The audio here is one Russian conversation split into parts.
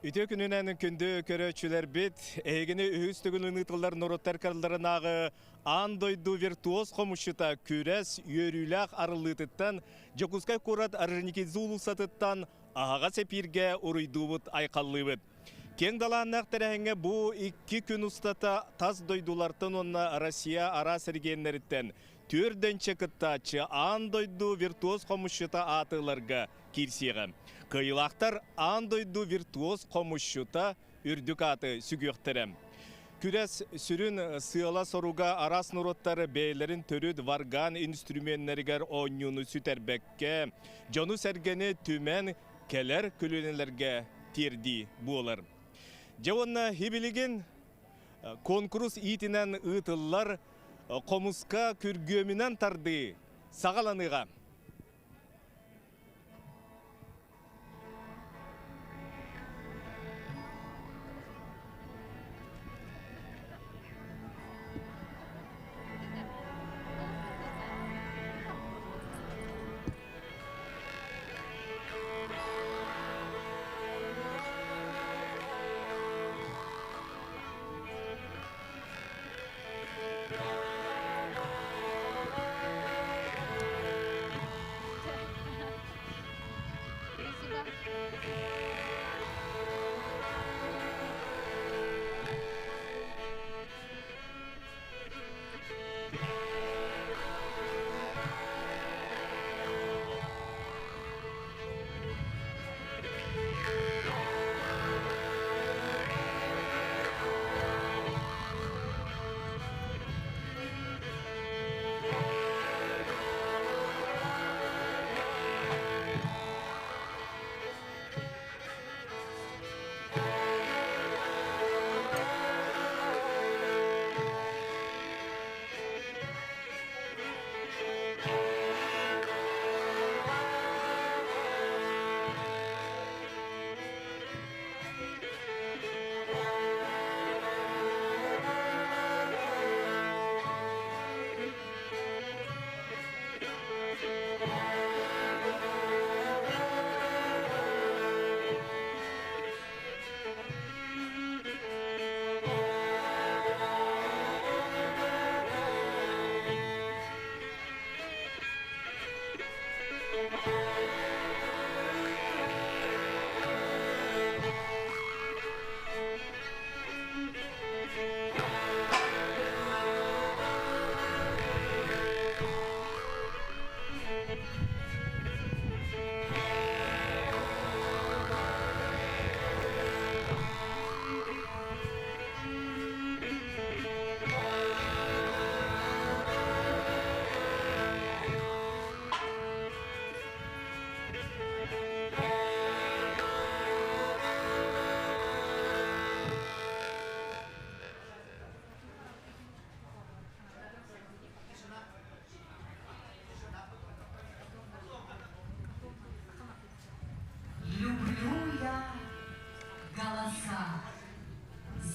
Үтө күнүнен күндү көрөчүлөр бит, эгини үһүстүгүн ытылдар нороттар карылдарынагы андойду виртуоз комушута күрес үйөрүләк арылытыттан, жокускай курат аржыники зулусатыттан ага сепирге уруйдубут айкаллыбыт. Кен даланнак терехенге бу 2 күн устата таз дойдулартан онна Россия ара сергеннериттен түрден чекыттачы андойду виртуоз комушута атыларга кирсиге. Кыйлақтар андойду виртуоз комушута үрдүк аты сүгөктерем. Күрес сүрүн сыала соруга арас нуроттары бейлерин төрүд варган инструментнергер ойнуну сүтербекке, жону сергени түмен келер күлүнелерге тирди болар. Жауынна хибилигин конкурс итинен ытыллар комуска күргөмүнен тарды сагаланыга.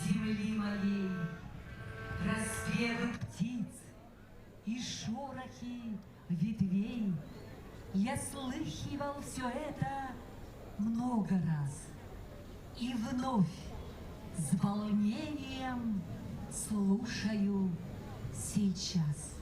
Земли моей, распевы птиц и шорохи ветвей. Я слыхивал все это много раз и вновь с волнением слушаю сейчас.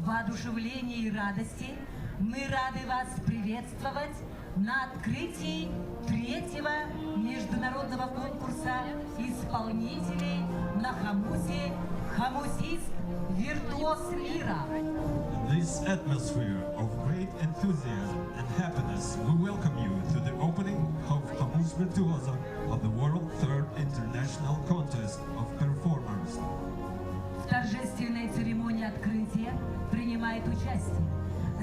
воодушевления и радости мы рады вас приветствовать на открытии третьего международного конкурса исполнителей на хомусе «Хомусист Виртуоз мира». In this atmosphere of great enthusiasm and happiness, we welcome you to the opening of Hamus Virtuoso of the World Third International Contest of Performers. В торжественной церемонии открытия принимает участие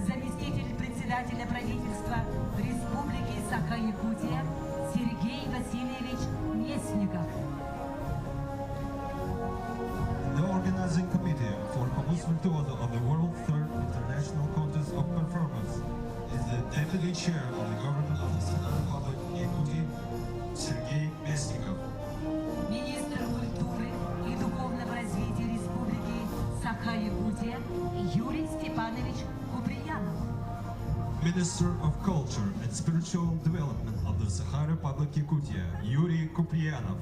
заместитель председателя правительства Республики Саха-Якутия Сергей Васильевич Местников. The organizing committee for Hamus Virtuoso of the World Third International Contest of Performers is the deputy chair of the government of the Sakha Republic Якутия Сергей Местников. Министр культуры и духовного развития Республики Саха-Якутия Юрий Степанович Куприянов. Minister of Culture and Spiritual Development of the Sakha Republic Yakutia Юрий Куприянов.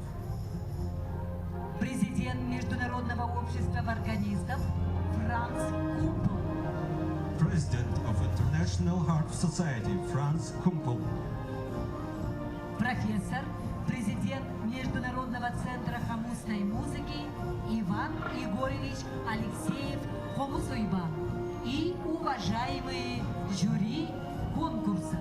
Президент Международного общества органистов Франц Кумпл. President of International Heart Society Franz Kumpel. Профессор, президент Международного центра хомусной музыки Иван Егорович Алексеев Хомусуйбан и уважаемые жюри конкурса.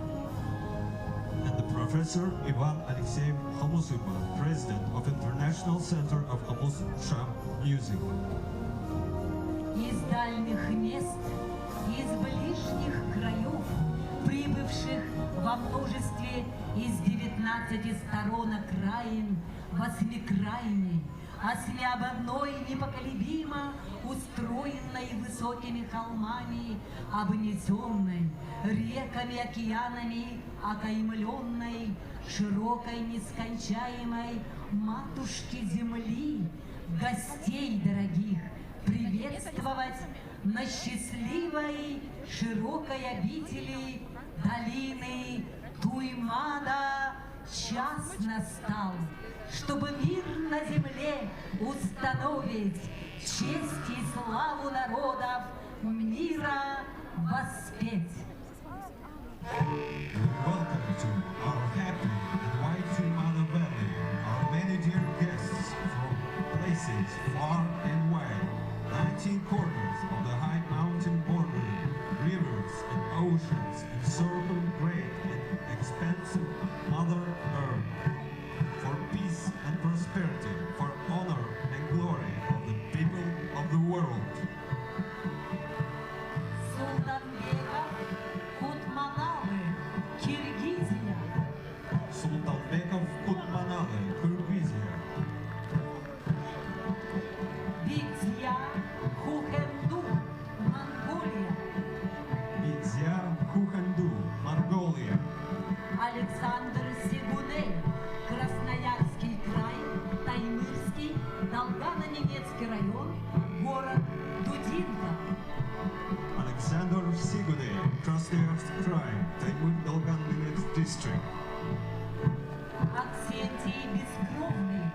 And the Professor Ivan Alexeyev Homusuba, President of International Center of Hamus Sham Music. Из дальних мест, из ближних краев, прибывших во множестве из 19 сторон окраин, восьмикрайней, ослябодной непоколебимо устроенной высокими холмами, обнесенной реками, океанами, окаймленной широкой нескончаемой матушки земли, гостей дорогих приветствовать на счастливой широкой обители долины Туймада час настал, чтобы мир на земле установить честь и славу народов мира воспеть. Welcome to our happy and white Mother Valley, our many dear guests from places far and wide, 19 corners of the high mountain border, rivers and oceans encircle great and expansive Mother Earth. For peace and prosperity, for honor and glory of the people of the world. Султанбеков, Кутманалы, Киргизия. Sultanbekov Kutmanalı, Kyrgyzia. Битья, Хухенду, Монголия. Битзя, Хуханду, Mongolia. Александр Сигуней, Красноярский край, Таймырский, Долгано-Немецкий район, город Дудинка. Alexander Sigune, Krasnoyarsk Krai, Taymyr-Dolgan-Nenets District. Аксентий Бескровный,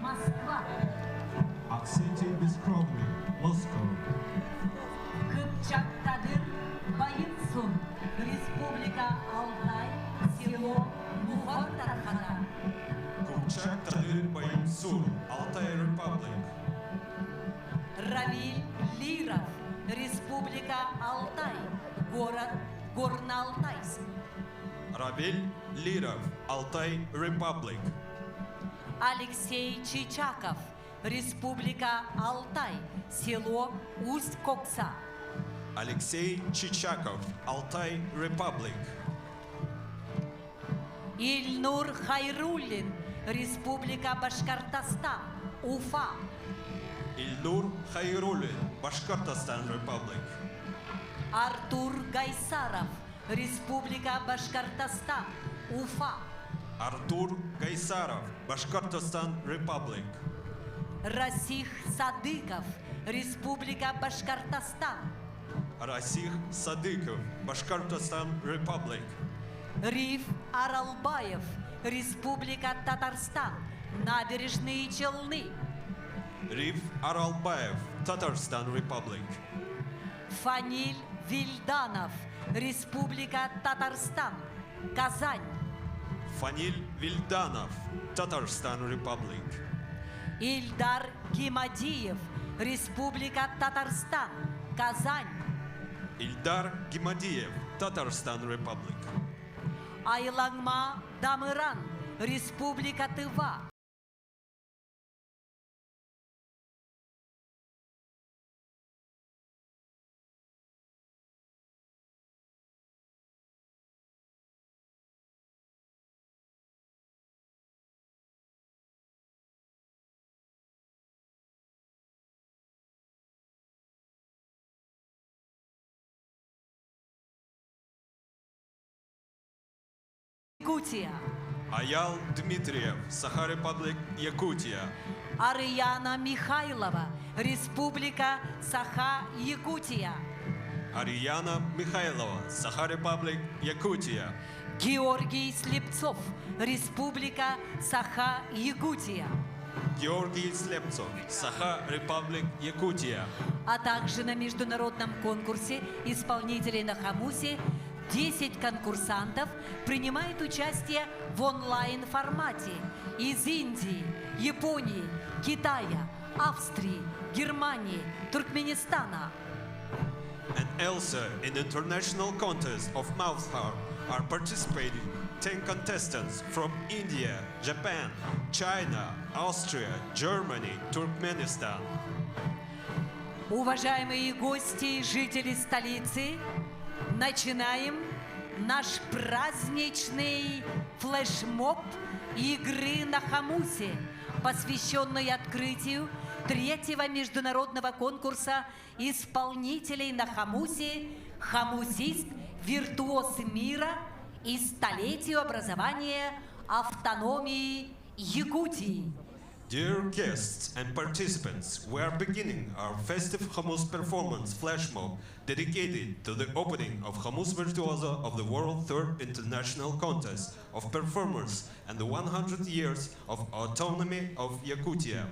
Москва. Aksentий Beskrovny, Moscow. Кыпчак-Кадыр, Баинсун, Республика Алтай, село Мухор-Тархана. Kupchak Tadir Bayinsul, Altai Republic. Равиль Лиров, Республика Алтай, город Горно-Алтайск. Равиль Лиров, Altai Republic. Алексей Чичаков, Республика Алтай, село Усть-Кокса. Алексей Чичаков, Altai Republic. Ильнур Хайруллин, Республика Башкортостан, Уфа. Ильнур Хайруллин, Башкортостан Republic. Артур Гайсаров, Республика Башкортостан, Уфа. Артур Гайсаров, Башкортостан Republic. Расих Садыков, Республика Башкортостан. Расих Садыков, Башкортостан Republic. Риф Аралбаев, Республика Татарстан, Набережные Челны. Риф Аралбаев, Татарстан Republic. Фаниль Вильданов, Республика Татарстан, Казань. Фаниль Вильданов, Татарстан Republic. Ильдар Гимадиев, Республика Татарстан, Казань. Ильдар Гимадиев, Татарстан Republic. Айлангма Дамыран, Республика Тыва. Якутия. Аял Дмитриев, Саха Republic, Якутия. Арияна Михайлова, Республика Саха-Якутия. Арияна Михайлова, Саха Republic, Якутия. Георгий Слепцов, Республика Саха-Якутия. Георгий Слепцов, Саха Republic, Якутия. А также на международном конкурсе исполнителей на Хамусе 10 конкурсантов принимают участие в онлайн-формате из Индии, Японии, Китая, Австрии, Германии, Туркменистана. And also in the international contest of mouth harp are participating 10 contestants from India, Japan, China, Austria, Germany, Turkmenistan. Уважаемые гости и жители столицы, начинаем наш праздничный флешмоб игры на Хамусе, посвященный открытию 3-го международного конкурса исполнителей на Хамусе «Хамусист. Виртуоз мира» и столетию образования автономии Якутии. Dear guests and participants, we are beginning our festive Hamus performance flash mob dedicated to the opening of Hamus Virtuoso of the World Third International Contest of Performers and the 100 years of autonomy of Yakutia.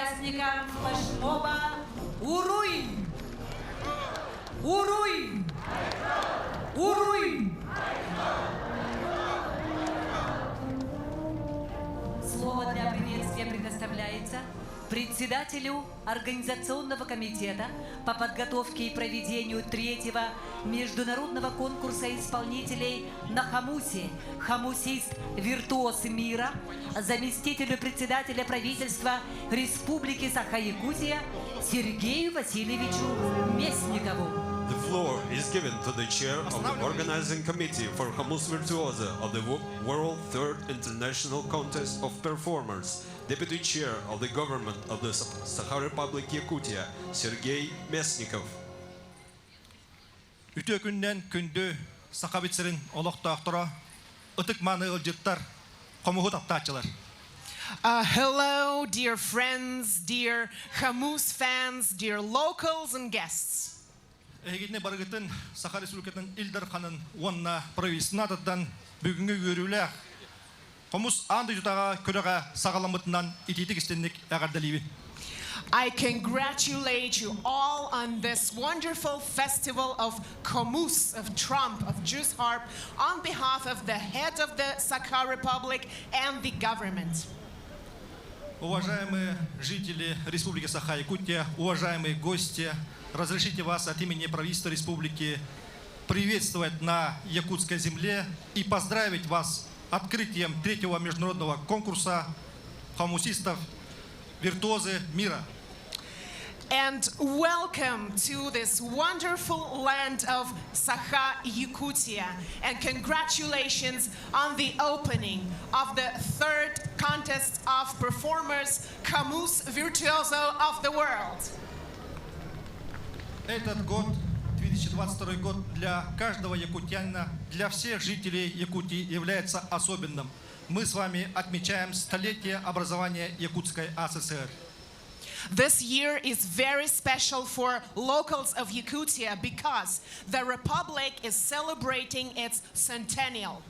участникам флешмоба Уруй! Уруй! Уруй! Слово для приветствия предоставляется председателю Организационного комитета по подготовке и проведению третьего международного конкурса исполнителей на хомусе, хомусист-виртуоз мира, заместителю председателя правительства Республики Саха-Якутия Сергею Васильевичу Местникову. The floor is given to the chair of the organizing committee for Hamus Virtuoso of the World Third International Contest of Performers, Deputy Chair of the Government of the Sakha Republic Yakutia, Sergei Mesnikov. Үтө күннен күндө сақабитсерин олоқтақтыра, ытык маны ылжыттар, қомуғыт аптачылар. Hello, dear friends, dear Hamus fans, dear locals and guests. Эгидне баргытын Саха Республикатын Илдар ханын онна провинциятыдан бүгүнгө көрүлөк. Комус анды жутага көрөгө сагаламытынан ититик истенник агардалыбы. I congratulate you all on this wonderful festival of Hamus, of Trump, of Jews harp, on behalf of the head of the Sakha Republic and the government. Уважаемые жители Республики Саха-Якутия, уважаемые гости, разрешите вас от имени правительства республики приветствовать на якутской земле и поздравить вас с открытием третьего международного конкурса хомусистов «Виртуозы мира». And welcome to this wonderful land of Sakha Yakutia. And congratulations on the opening of the third contest of performers, Hamus Virtuoso of the World. Этот год, 2022 год, для каждого якутянина, для всех жителей Якутии является особенным. Мы с вами отмечаем столетие образования Якутской АССР. This year is very special for locals of Yakutia because the Republic is celebrating its centennial.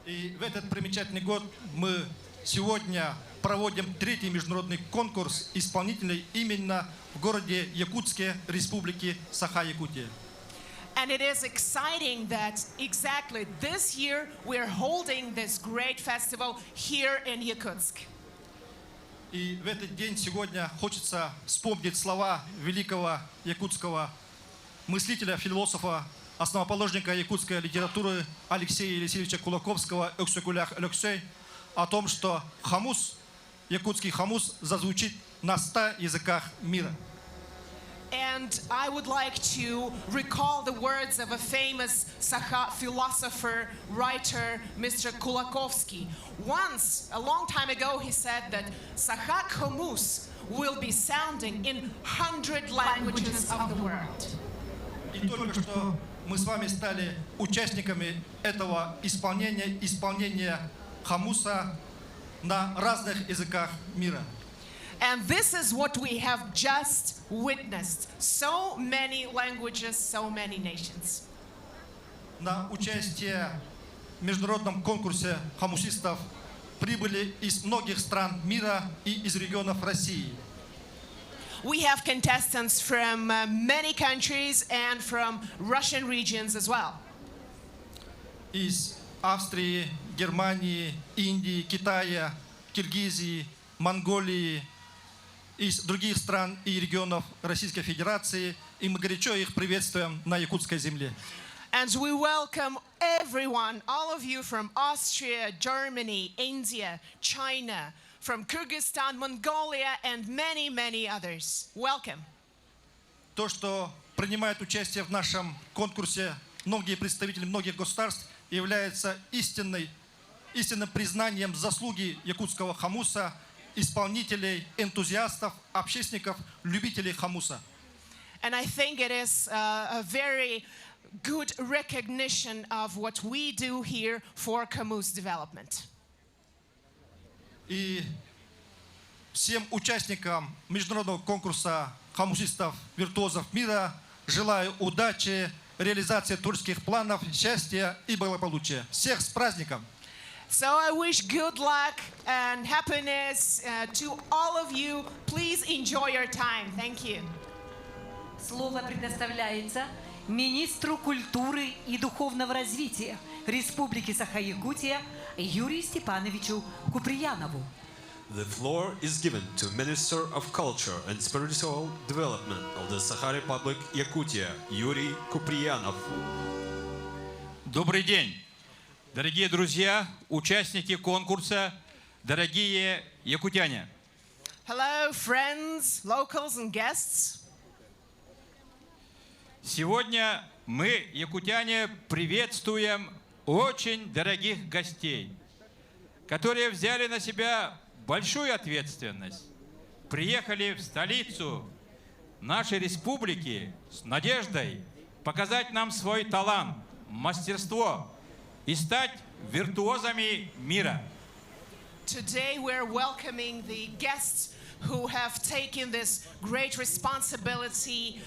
И в этот примечательный год мы сегодня проводим третий международный конкурс исполнителей именно в городе Якутске, Республики Саха-Якутия. And it is exciting that exactly this year we're holding this great festival here in Yakutsk. И в этот день сегодня хочется вспомнить слова великого якутского мыслителя, философа, основоположника якутской литературы Алексея Елисеевича Кулаковского «Өксөкулях Лексей» о том, что хамус, якутский хамус, зазвучит на 100 языках мира. And I would like to recall the words of a famous Sakha philosopher, writer, Mr. Kulakovsky. Once, a long time ago, he said that Sakha Hamus will be sounding in 100 languages of the world. И только что мы с вами стали участниками этого исполнения хамуса на разных языках мира. And this is what we have just witnessed. So many languages, so many nations. На участие в международном конкурсе хамусистов прибыли из многих стран мира и из регионов России. We have contestants from many countries and from Russian regions as well. Из Австрии, Германии, Индии, Китая, Киргизии, Монголии, из других стран и регионов Российской Федерации, и мы горячо их приветствуем на якутской земле. And we welcome everyone, all of you from Austria, Germany, India, China, from Kyrgyzstan, Mongolia, and many, many others. Welcome. То, что принимает участие в нашем конкурсе многие представители многих государств, является истинным признанием заслуги якутского хамуса, исполнителей, энтузиастов, общественников, любителей хамуса. And I think it is a very good recognition of what we do here for Hamus development. И всем участникам международного конкурса хамусистов-виртуозов мира желаю удачи, реализации творческих планов, счастья и благополучия. Всех с праздником! So I wish good luck and happiness to all of you. Please enjoy your time. Thank you. Слово предоставляется министру культуры и духовного развития Республики Саха-Якутия Юрию Степановичу Куприянову. The floor is given to Minister of Culture and Spiritual Development of the Sakha Republic Yakutia, Юрий Куприянов. Добрый день, дорогие друзья, участники конкурса, дорогие якутяне. Hello, friends, locals and guests. Сегодня мы, якутяне, приветствуем очень дорогих гостей, которые взяли на себя большую ответственность, приехали в столицу нашей республики с надеждой показать нам свой талант, мастерство и стать виртуозами мира. Today we're welcoming the guests who have taken this great responsibility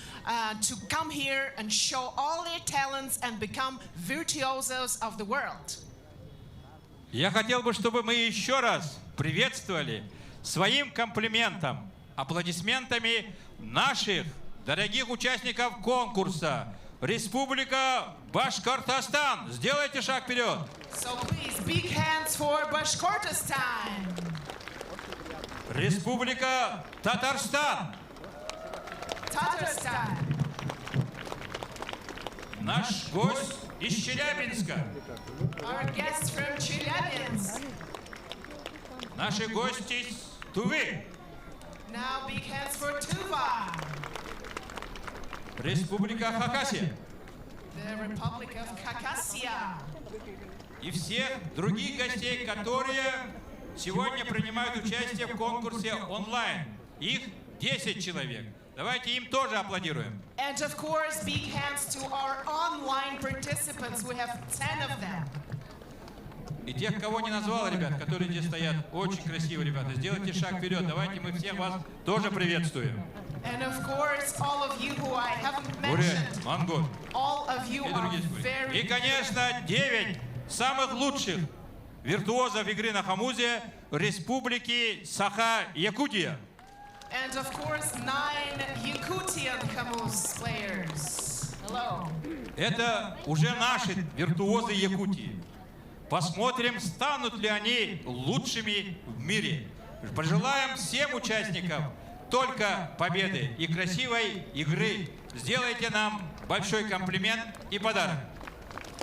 to come here and show all their talents and become virtuosos of the world. Я хотел бы, чтобы мы еще раз приветствовали своим комплиментом, аплодисментами наших дорогих участников конкурса Республика Башкортостан. Сделайте шаг вперед. So please, big hands for Bashkortostan. Республика Татарстан. Tatarstan. Наш гость из Челябинска. Our guests from Chelyabinsk. Наши гости из Тувы. Now big hands for Tuva. Республика Хакасия. The Republic of Khakassia. И всех других гостей, которые сегодня принимают участие в конкурсе онлайн. Их 10 человек. Давайте им тоже аплодируем. And of course, big hands to our online participants. We have 10 of them. И тех, кого не назвал, ребят, которые здесь стоят, очень красивые ребята. Сделайте шаг вперед. Давайте мы всех вас тоже приветствуем. And of course, all of you who I haven't Уре, mentioned, Монгол. all of you И are другие споры. very И, конечно, 9 самых лучших виртуозов игры на хамузе Республики Саха-Якутия. And of course, 9 Yakutian Khamuz players. Hello. Это уже наши виртуозы Якутии. Посмотрим, станут ли они лучшими в мире. Пожелаем всем участникам только победы и красивой игры. Сделайте нам большой комплимент и подарок.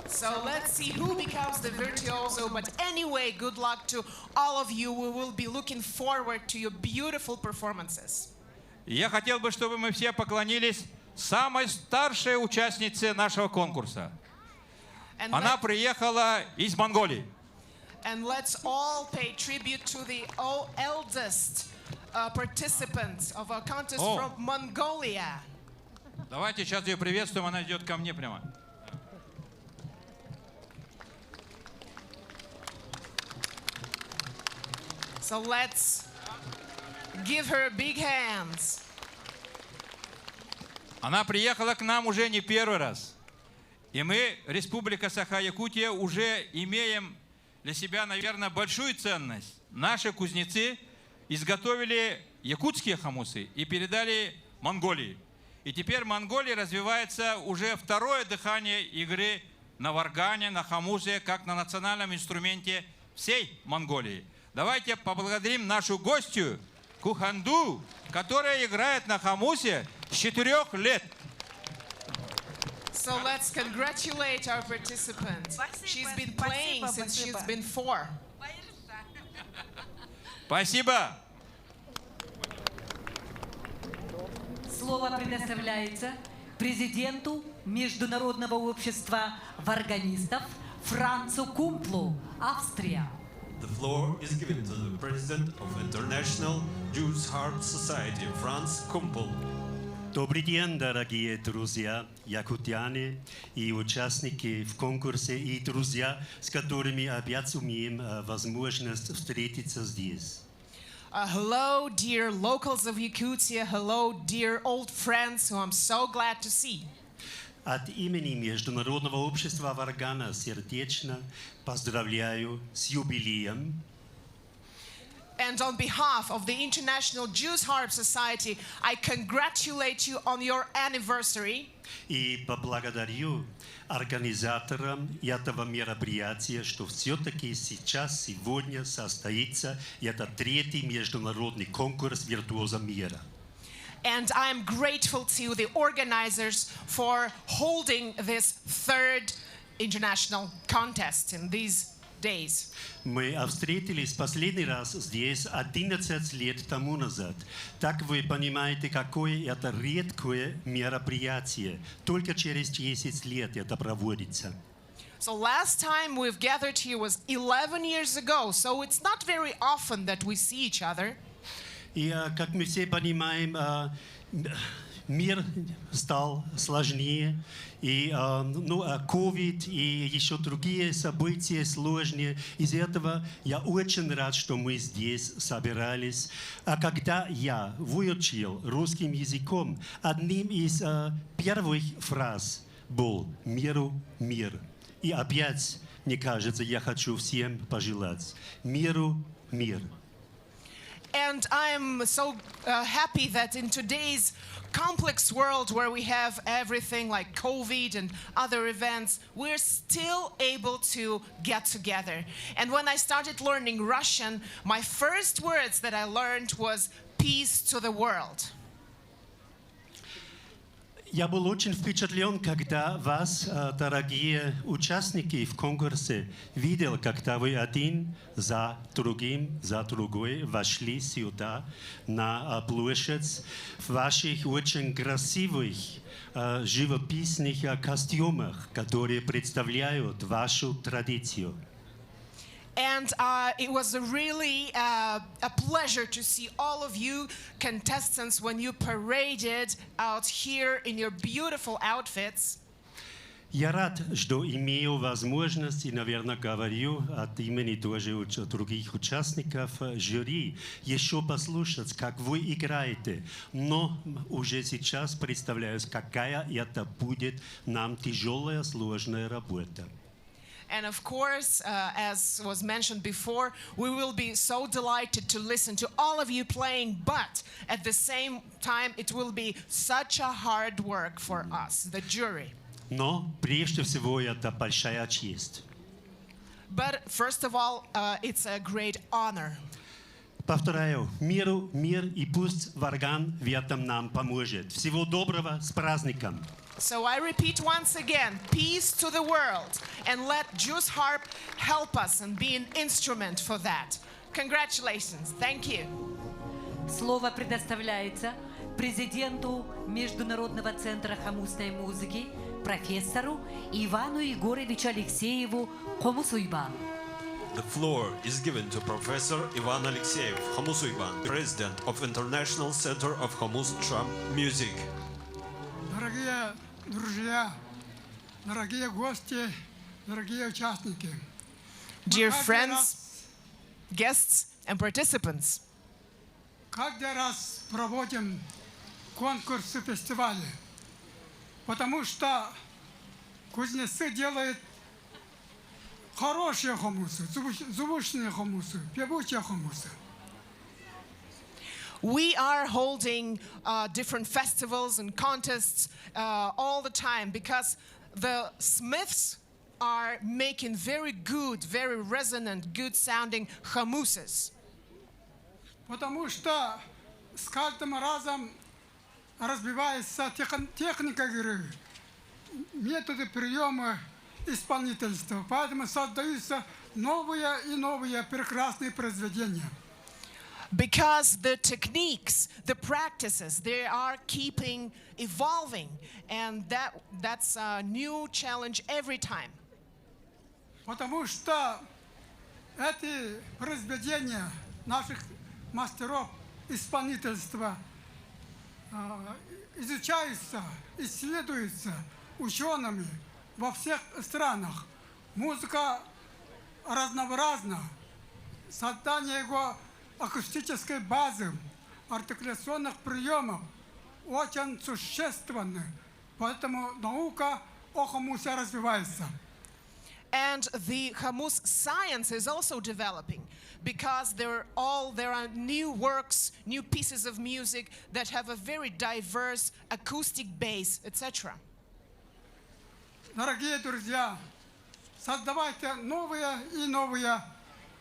So let's see who becomes the virtuoso. But anyway, good luck to all of you. We will be looking forward to your beautiful performances. Я хотел бы, чтобы мы все поклонились самой старшей участнице нашего конкурса. And, Она приехала из Монголии. and let's all pay tribute to the eldest participant of our contest Oh. from Mongolia. Давайте сейчас ее приветствуем, она идет ко мне прямо. So let's give her big hands. Она приехала к нам уже не первый раз. И мы, Республика Саха-Якутия, уже имеем для себя, наверное, большую ценность. Наши кузнецы изготовили якутские хамусы и передали Монголии. И теперь Монголия развивается уже второе дыхание игры на варгане, на хамузе, как на национальном инструменте всей Монголии. Давайте поблагодарим нашу гостью Куханду, которая играет на хамусе с 4 лет. So let's congratulate our participant. She's been playing since she's been 4. Спасибо. Слово предоставляется президенту Международного общества варганистов Францу Кумплу, Австрия. The floor is given to the President of International Jews Heart Society, Franz Kumpel. Добрый день, дорогие друзья, якутяне и участники в конкурсе, и друзья, с которыми опять имеем возможность встретиться здесь. Hello, dear locals of Yakutia. Hello, dear old friends who I'm so glad to see. От имени Международного общества Варгана сердечно поздравляю с юбилеем. And on behalf of the International Jews Harp Society, I congratulate you on your anniversary. И поблагодарю организаторам этого мероприятия, что все-таки сейчас, сегодня состоится этот третий международный конкурс «Виртуоза мира». And I'm grateful to the organizers for holding this third international contest in these days. Мы встретились последний раз здесь 11 лет тому назад. Так вы понимаете, какое это редкое мероприятие. Только через 10 лет это проводится. So last time we've gathered here was 11 years ago, so it's not very often that we see each other. И, как мы все понимаем, мир стал сложнее, и COVID и еще другие события сложнее. Из-за этого я очень рад, что мы здесь собирались. А когда я выучил русским языком, одним из первых фраз был «Миру мир». И опять, мне кажется, я хочу всем пожелать «Миру мир». And I'm so happy that in today's complex world where we have everything like COVID and other events, we're still able to get together. And when I started learning Russian, my first words that I learned was peace to the world. Я был очень впечатлен, когда вас, дорогие участники в конкурсе, видел, когда вы один за другой вошли сюда, на площадь, в ваших очень красивых, живописных костюмах, которые представляют вашу традицию. And it was really a pleasure to see all of you contestants when you paraded out here in your beautiful outfits. Я рад, что имею возможность, и, наверное, говорю от имени тоже других участников жюри, еще послушать, как вы играете. Но уже сейчас представляю, какая это будет нам тяжелая, сложная работа. And of course, as was mentioned before, we will be so delighted to listen to all of you playing, but at the same time, it will be such a hard work for us, the jury. Но прежде всего это большая честь. But first of all, it's a great honor. Повторяю, мир и пусть Варган в этом нам поможет. Всего доброго, с праздником! So I repeat once again, peace to the world, and let Jews Harp help us and be an instrument for that. Congratulations. Thank you. Слово предоставляется президенту Международного центра хомусной музыки, профессору Ивану Егоровичу Алексееву Хомусуйбан. The floor is given to Professor Ivan Alexeyev, Homusuiban, President of International Center of Homus Drum Music. Дорогие друзья, дорогие гости, дорогие участники. Dear friends, guests, and participants, Каждый раз проводим конкурсы, фестивали, потому что кузнецы делают хорошие хомусы, звучные хомусы, певучие хомусы. we are holding different festivals and contests all the time because the Smiths are making very good, very resonant, good sounding hamuses. Потому что с каждым разом развивается техника игры, методы приема исполнительства. Поэтому создаются новые и новые прекрасные произведения. Because the techniques, the practices, they are keeping evolving, and that's a new challenge every time. Потому что эти произведения наших мастеров исполнительства изучаются, исследуются учеными во всех странах. Музыка разнообразна. Создание его акустической базы, артикуляционных приемов очень существенно Поэтому наука о хомусе развивается. And the Hamus science is also developing because there are new works, new pieces of music that have a very diverse acoustic base, etc. Дорогие друзья, создавайте новые и новые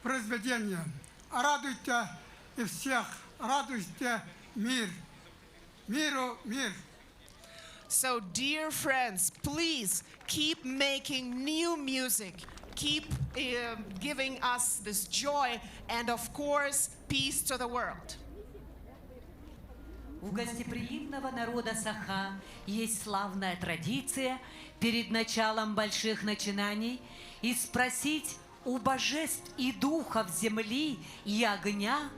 произведения. Радуйте и всех, радуйте мир. Миру мир. So, dear friends, please keep making new music, keep giving us this joy, and of course, peace to the world. У гостеприимного народа Саха есть славная традиция перед началом больших начинаний и спросить у божеств и духов земли и огня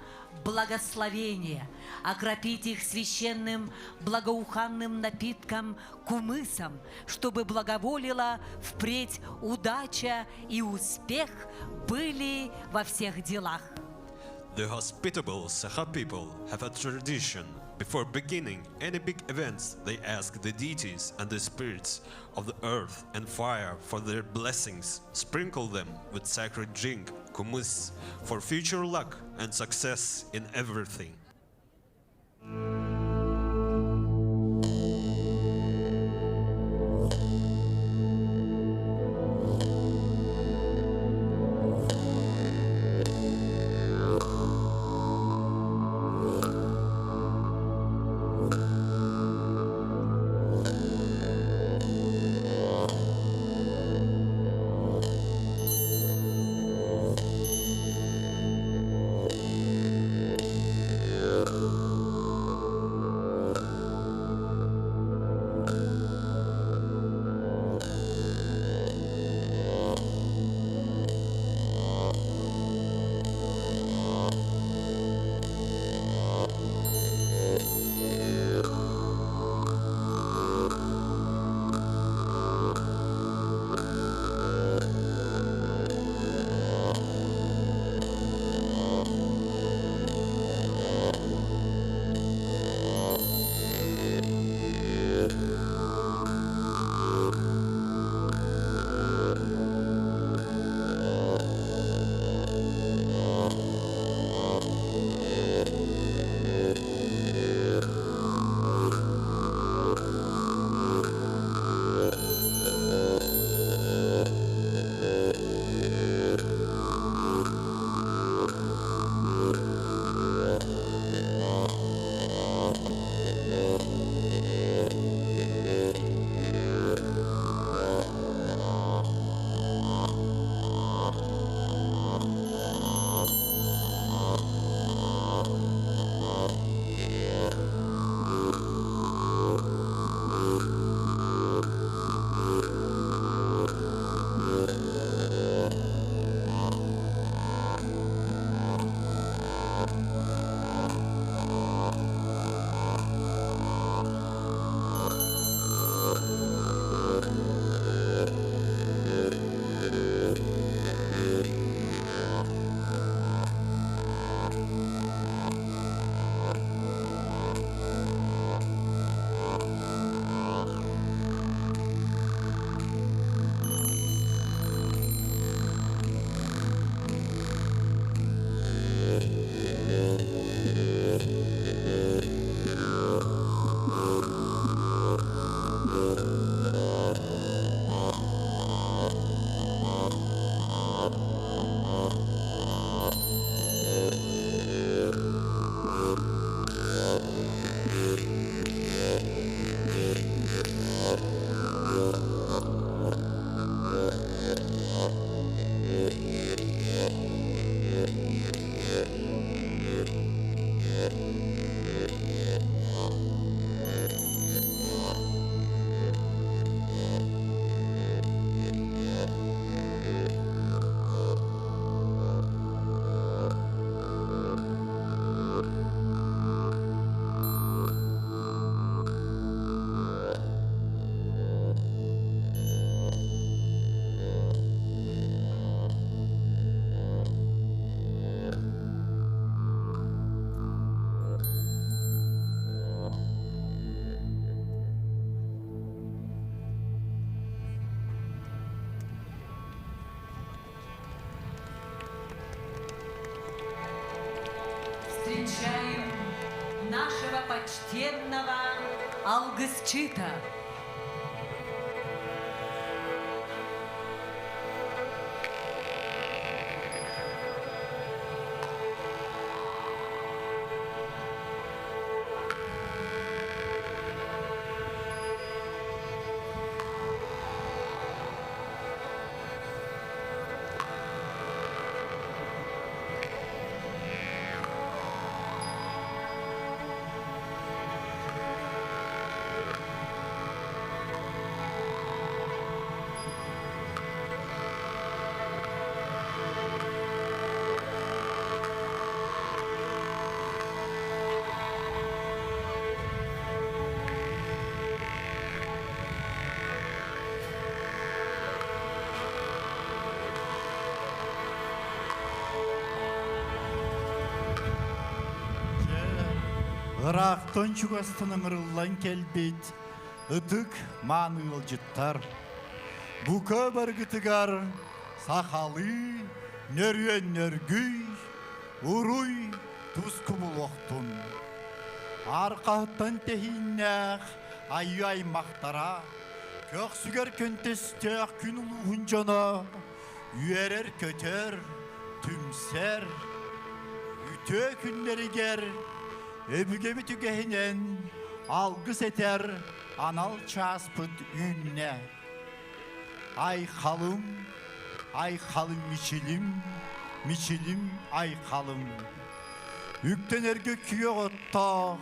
благословения, окропить их священным благоуханным напитком кумысом, чтобы благоволила впредь удача и успех были во всех делах. The hospitable Sakha people have a tradition. Before beginning any big events, they ask the deities and the spirits of the earth and fire for their blessings, sprinkle them with sacred drink, kumus, for future luck and success in everything. почтенного Алгысчита. Ырақтан чугастаның ырыллан келбейт, ытык маны ылжыттар. Бука баргытыгар, сақалы, нөрен нөргүй, уруй, туску булоқтун. Арқаттан техиннәқ, ай мақтара, көксүгер көнтестәқ күн ұлығын жана, үйерер көтер, түмсер, үтө күнлерігер, Öbüge bütügehinen algıs eter anal çaspıt ünne. Ay halım miçilim ay halım. Üktener göküye ottağ,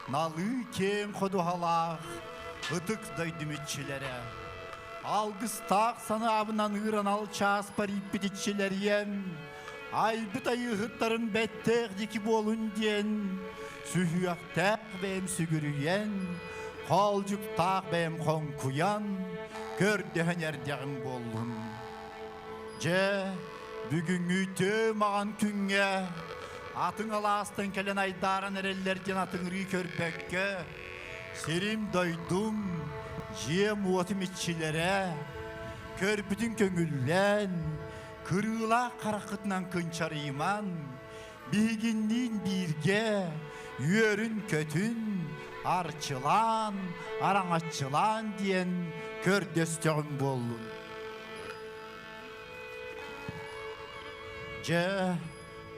nalı kem kodu halak, ıtık daydı mütçilere. Algıs tağ sana abınan ıran al çaspar ipbitçiler yem. Ay bıtayı hıtların bettek diki bolun diyen. Sühüyak taq beyim sügürüyen, kolcuk taq beyim konkuyan, gördüğün erdeğim bollun. Bugün ütü mağan künge, atın alastan kelen aydaran erellerden atın rü körpökke, serim doydum, muatim iççilere, körpütün köngüllen, kırıla karakıtnan kınçar iman, bilginliğin birge, yörün kötün, arçılan, araçılan diyen kördöstüğün bollun.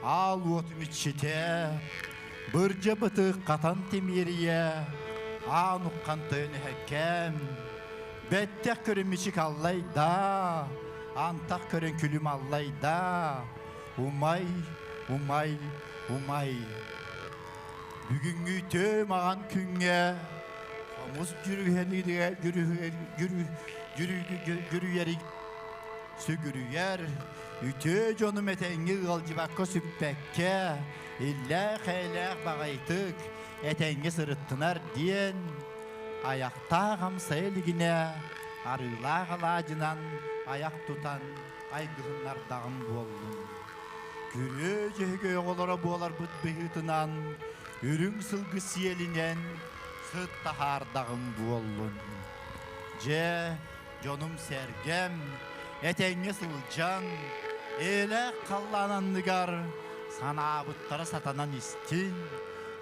Al otum içite, bırca bıtık katan temiriye, anuk kantığını hekem, bettek körün miçik allayda, antak körün külüm allayda, umay, Bugün üte mağan künge, Kamus yürüyeri sügürüyer, üte canım etengi galcibakka süppekke, illek bağaytık, etengi sırıttınar diyen, ayakta gamsayligine, arıla galacınan, ayak tutan, aygırınlar dağım bollun. Küre cehge oğlara boğalar bıt bihitinan, ürün sılgı siyelinen, sıt tahardağım bollun. Canım sergem, etenge sılcan, ele kallananlıgar, sana bıttara satanan istin,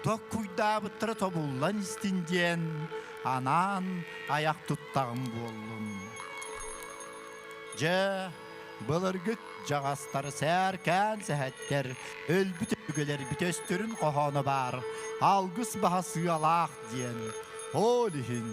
tok kuyda bıttara tobullan istin diyen, anan ayak tuttağım bollun. Bılırgıt Жағастары сәркән сәһәттер, өлбіт өгелер бітөстірін қоғаны бар, алғыс бағасы алақ дейін, олихін.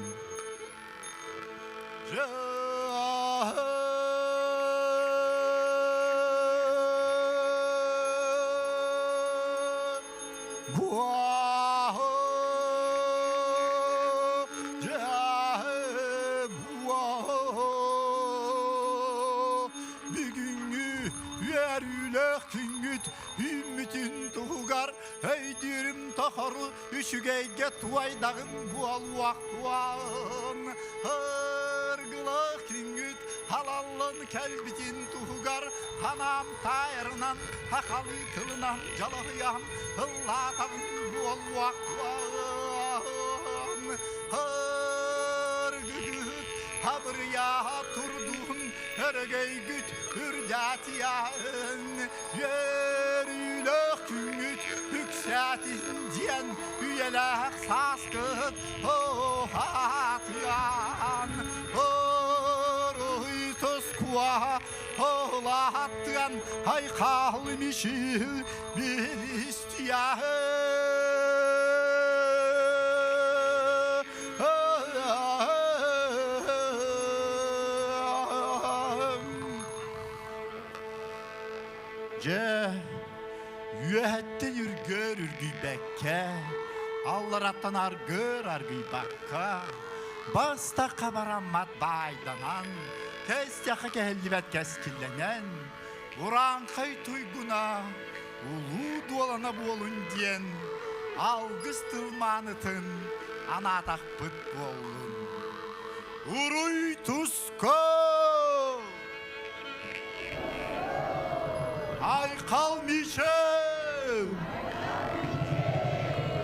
Üçügeyge tuvaydağın bu alvaq tuağın, hırgılıq küngüt halallın kelbitin tuğgar, hanam tayırınan, hakalı kılınan jalahıyan, hıllatağın bu alvaq tuağın, hırgılıq habırya turduğun, hırgeygut hürdatiyan, yerülük küngüt, Hüksatin diyen üye Елек саскыт атыған Ұрый тұскуа олаттыған Айқал мишіл Үйәттен үргөр үргей бәкке, аллараттан аргыр аргый баққа, баста қабарамат байданан, кәстяқы кәлдібәт кәскілленен, ұран қай туйгуна, улу дуалана болын ден, алғыз тылманытын, анатақ бұт болын. Уруй тұско! Айқал Мишел!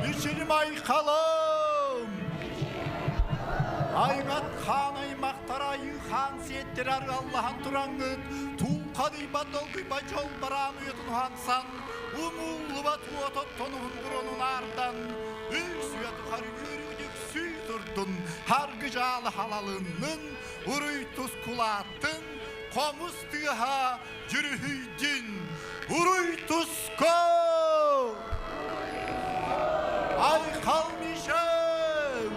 Мишелім айқалым! Айғат хан аймақтар айы хан сеттер ары Аллахан тұраңыт, туылқа дейбат олғыба жол баран ұйытын хансан, ұмулы бат уатот тонуын бұронын ардан, өйсуяты қар өрігідік сүй тұрдын, харгы жалы халалының, ұрый тұс құлаттың, қомыз тыға жүрүйдін, ұрый тұсқа! Айқал Мишел!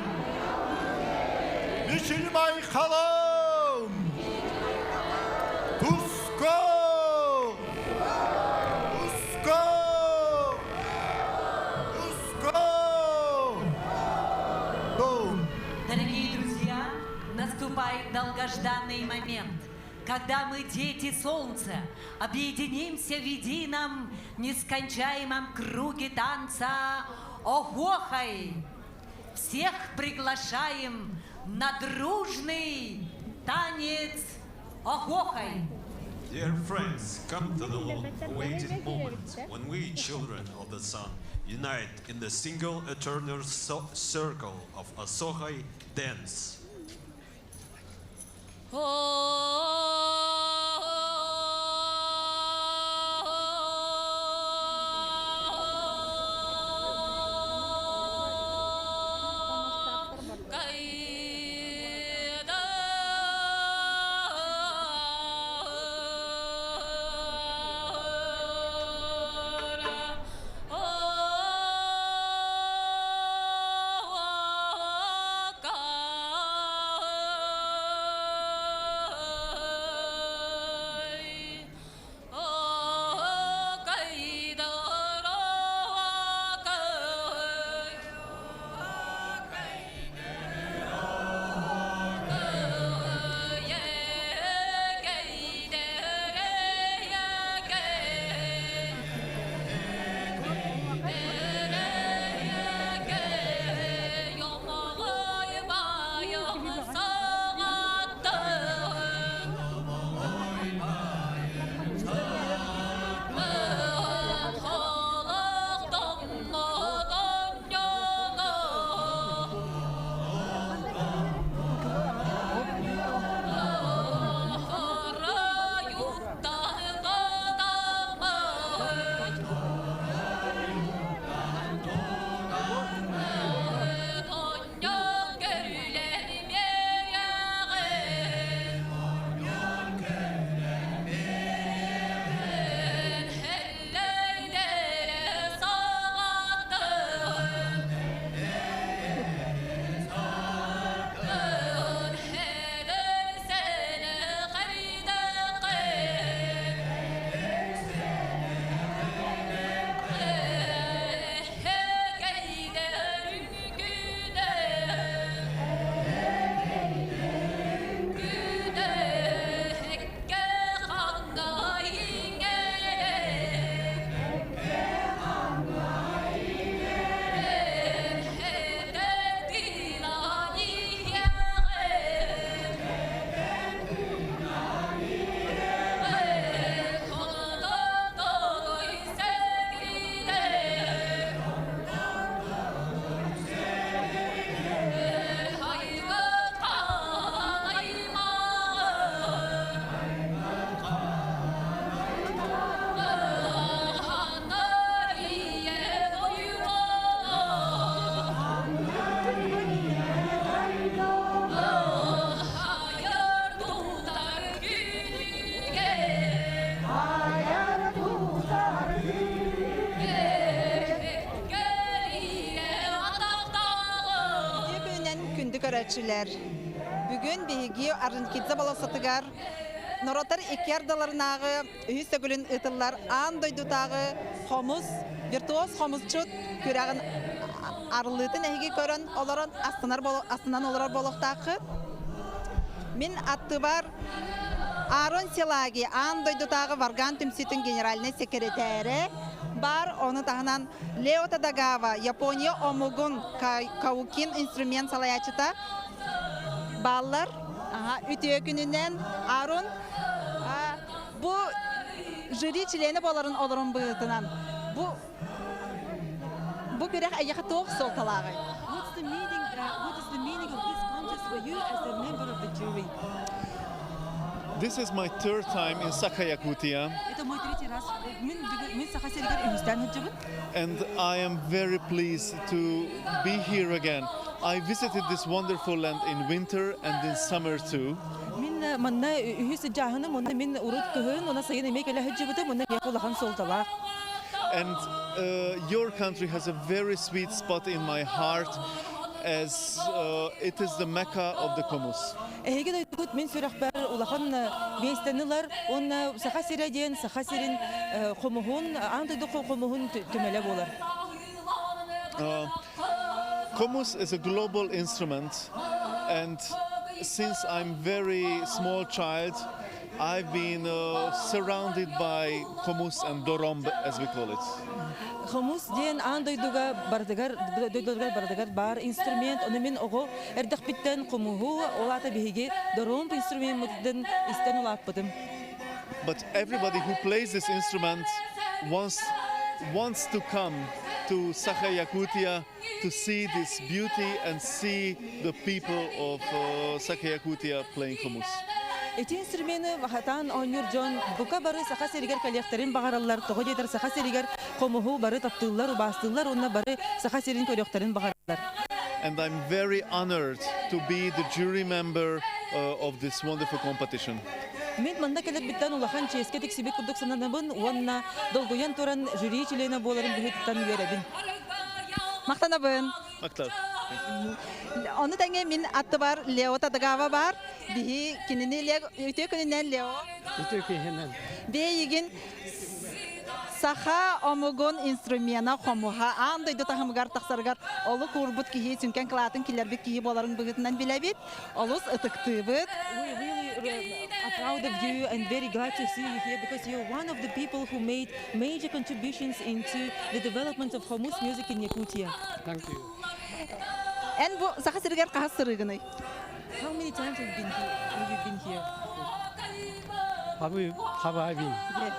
Мишелім айқалым! Тұсқа! Тұсқа! Тұсқа! Дорогие друзья, наступает долгожданный момент, когда мы, дети солнца, объединимся в едином нескончаемом круге танца Огохай. Всех приглашаем на дружный танец Огохай. Dear friends, come to the long-awaited moment when we, children of the sun, unite in the single eternal circle of Asohai dance. көрәчілер. Бүгін бейгі Аржинкидзе баласатыгар Норотар икердаларынағы үйістігілін ұтылар андойдутағы қомыз, виртуоз қомызчут көрәғін арылытын әйге көрін оларын астынан олар болуқтақы. Мен атты бар Арон Селаги андойдутағы Варган Түмситін генеральный секретәрі бар, оны тағынан Лео Тадагава, Япония омугун каукин инструмент салаячыта баллар, үтіе күнінен Арон bu jüri çileğine boların olurum bığıtınan. Bu görək ayağı toğ sol talağı. What is the meaning of this contest for you as a member of the jury? This is my third time in Sakha-Yakutia. Это мой третий раз. Мен Саха-Серегар үстән хәҗәбен. And I am very pleased to be here again. I visited this wonderful land in winter and in summer too. Мен манна үһүс җаһаны монда мен урут көһөн, она сайын эмек әле хәҗәбен, монда якулахан солтала. And your country has a very sweet spot in my heart as it is the Mecca of the Komus. Эге дә күт мен сөрәхбәр улахан бестәнилар, он Саха-Середен, Саха-Серин хомуһун, анда да хомуһун төмәлә булар. Komus is a global instrument, and since I'm very small child, I've been surrounded by komus and doromb, as we call it. Komus dien andayduga bardagar bar instrument, onu men ogo erdek bitten komuhu olata bihige doromb instrument mutden isten ulappadım. But everybody who plays this instrument wants to come to Sakha-Yakutia to see this beauty and see the people of Sakha-Yakutia playing komus. Эти инструменты хатан онюр Джон бука бары Саха-Серегар коллекторын багаралар, того дедер Саха-Серегар комуху бары таптылар, бастылар, онна бары Саха-Серин коллекторын багаралар. And I'm very honored to be the jury member of this wonderful competition. Мен манда келет биттан улахан ческе тексибек курдук сананабын, онна долгоян туран жюри члены боларын бихеттан үйрәбин. Мақтанабын. Мақтар. Оны тәңе мен атты бар, Лео Тадагава бар. Бихи кинини Лео, үтө күнінен Лео. Үтө күнінен. Бейгін Саха омугон инструмена хомуха андайды тахымгар тахсаргар олы курбут кихи сүнкен кылатын килербит кихи боларын бігітінен білебит. Олыс ытықты бит. We really are proud of you and very glad to see you here because you're one of the people who made major contributions into the development of Komus music in Yakutia. Thank you. And bu Saha-Serегар қағас сырығыны? How many times have you been here? Have I been? Yeah.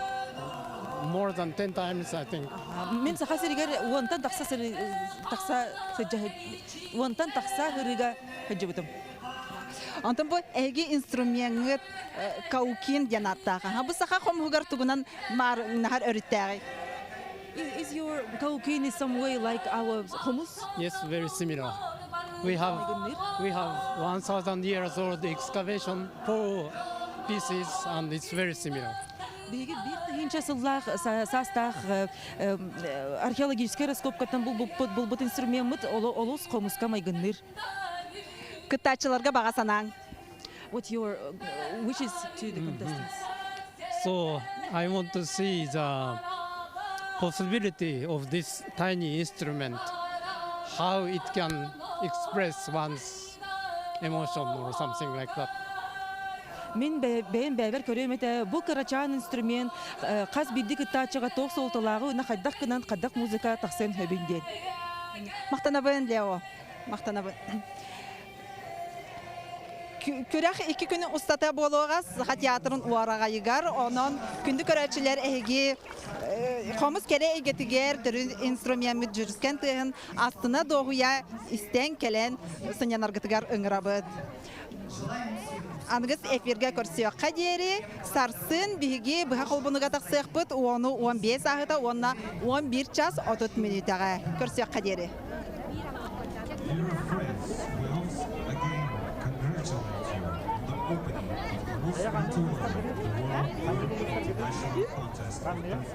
More than 10 times, I think. Мен Saha-Serегар уантан тақса сәджәһәд, уантан тақса хырыга хәҗәбетем. Антон bu эги инструмент каукин янаттага. Ха бу Саха хомугар тугунан мар нахар өрүттәгы. Is your kaukin in some way like our Komus? Yes, very similar. We have 1,000 years old excavation for pieces, and it's very similar. Биги бир тыгынча сыллах састах археологический раскопкатан бул инструмент олус Комуска майгынныр. Кытачыларга бага санаң. What your wishes to the contestants? So I want to see the possibility of this tiny instrument, how it can express one's emotion or something like that. Мен бәйін бәйбер көрем әті бұл қарачан инструмент қаз білді кіттачыға тоқ солталағы ұна қайдақ кынан қайдақ музыка тақсын хөбінден. Мақтанабын, Лео. Мақтанабын. Көрәқ 2 күні ұстата болуға Саха театрын уараға егар, онын күнді көрәтшілер әйге қомыз келе егетігер түрін инструмент жүріскен тұғын астына доғуя істен келен сынянарғытығар үңірабыд. Аңыз эфирге көрсек қадері, сарсын бігі бұға қолбыныға тақсық бұд, оны 15 ағыда, оны 11 час 30 минутаға көрсек қадері. Dear friends, we once again congratulate you on the opening of the Komus Tour of the World International Contest of Performance.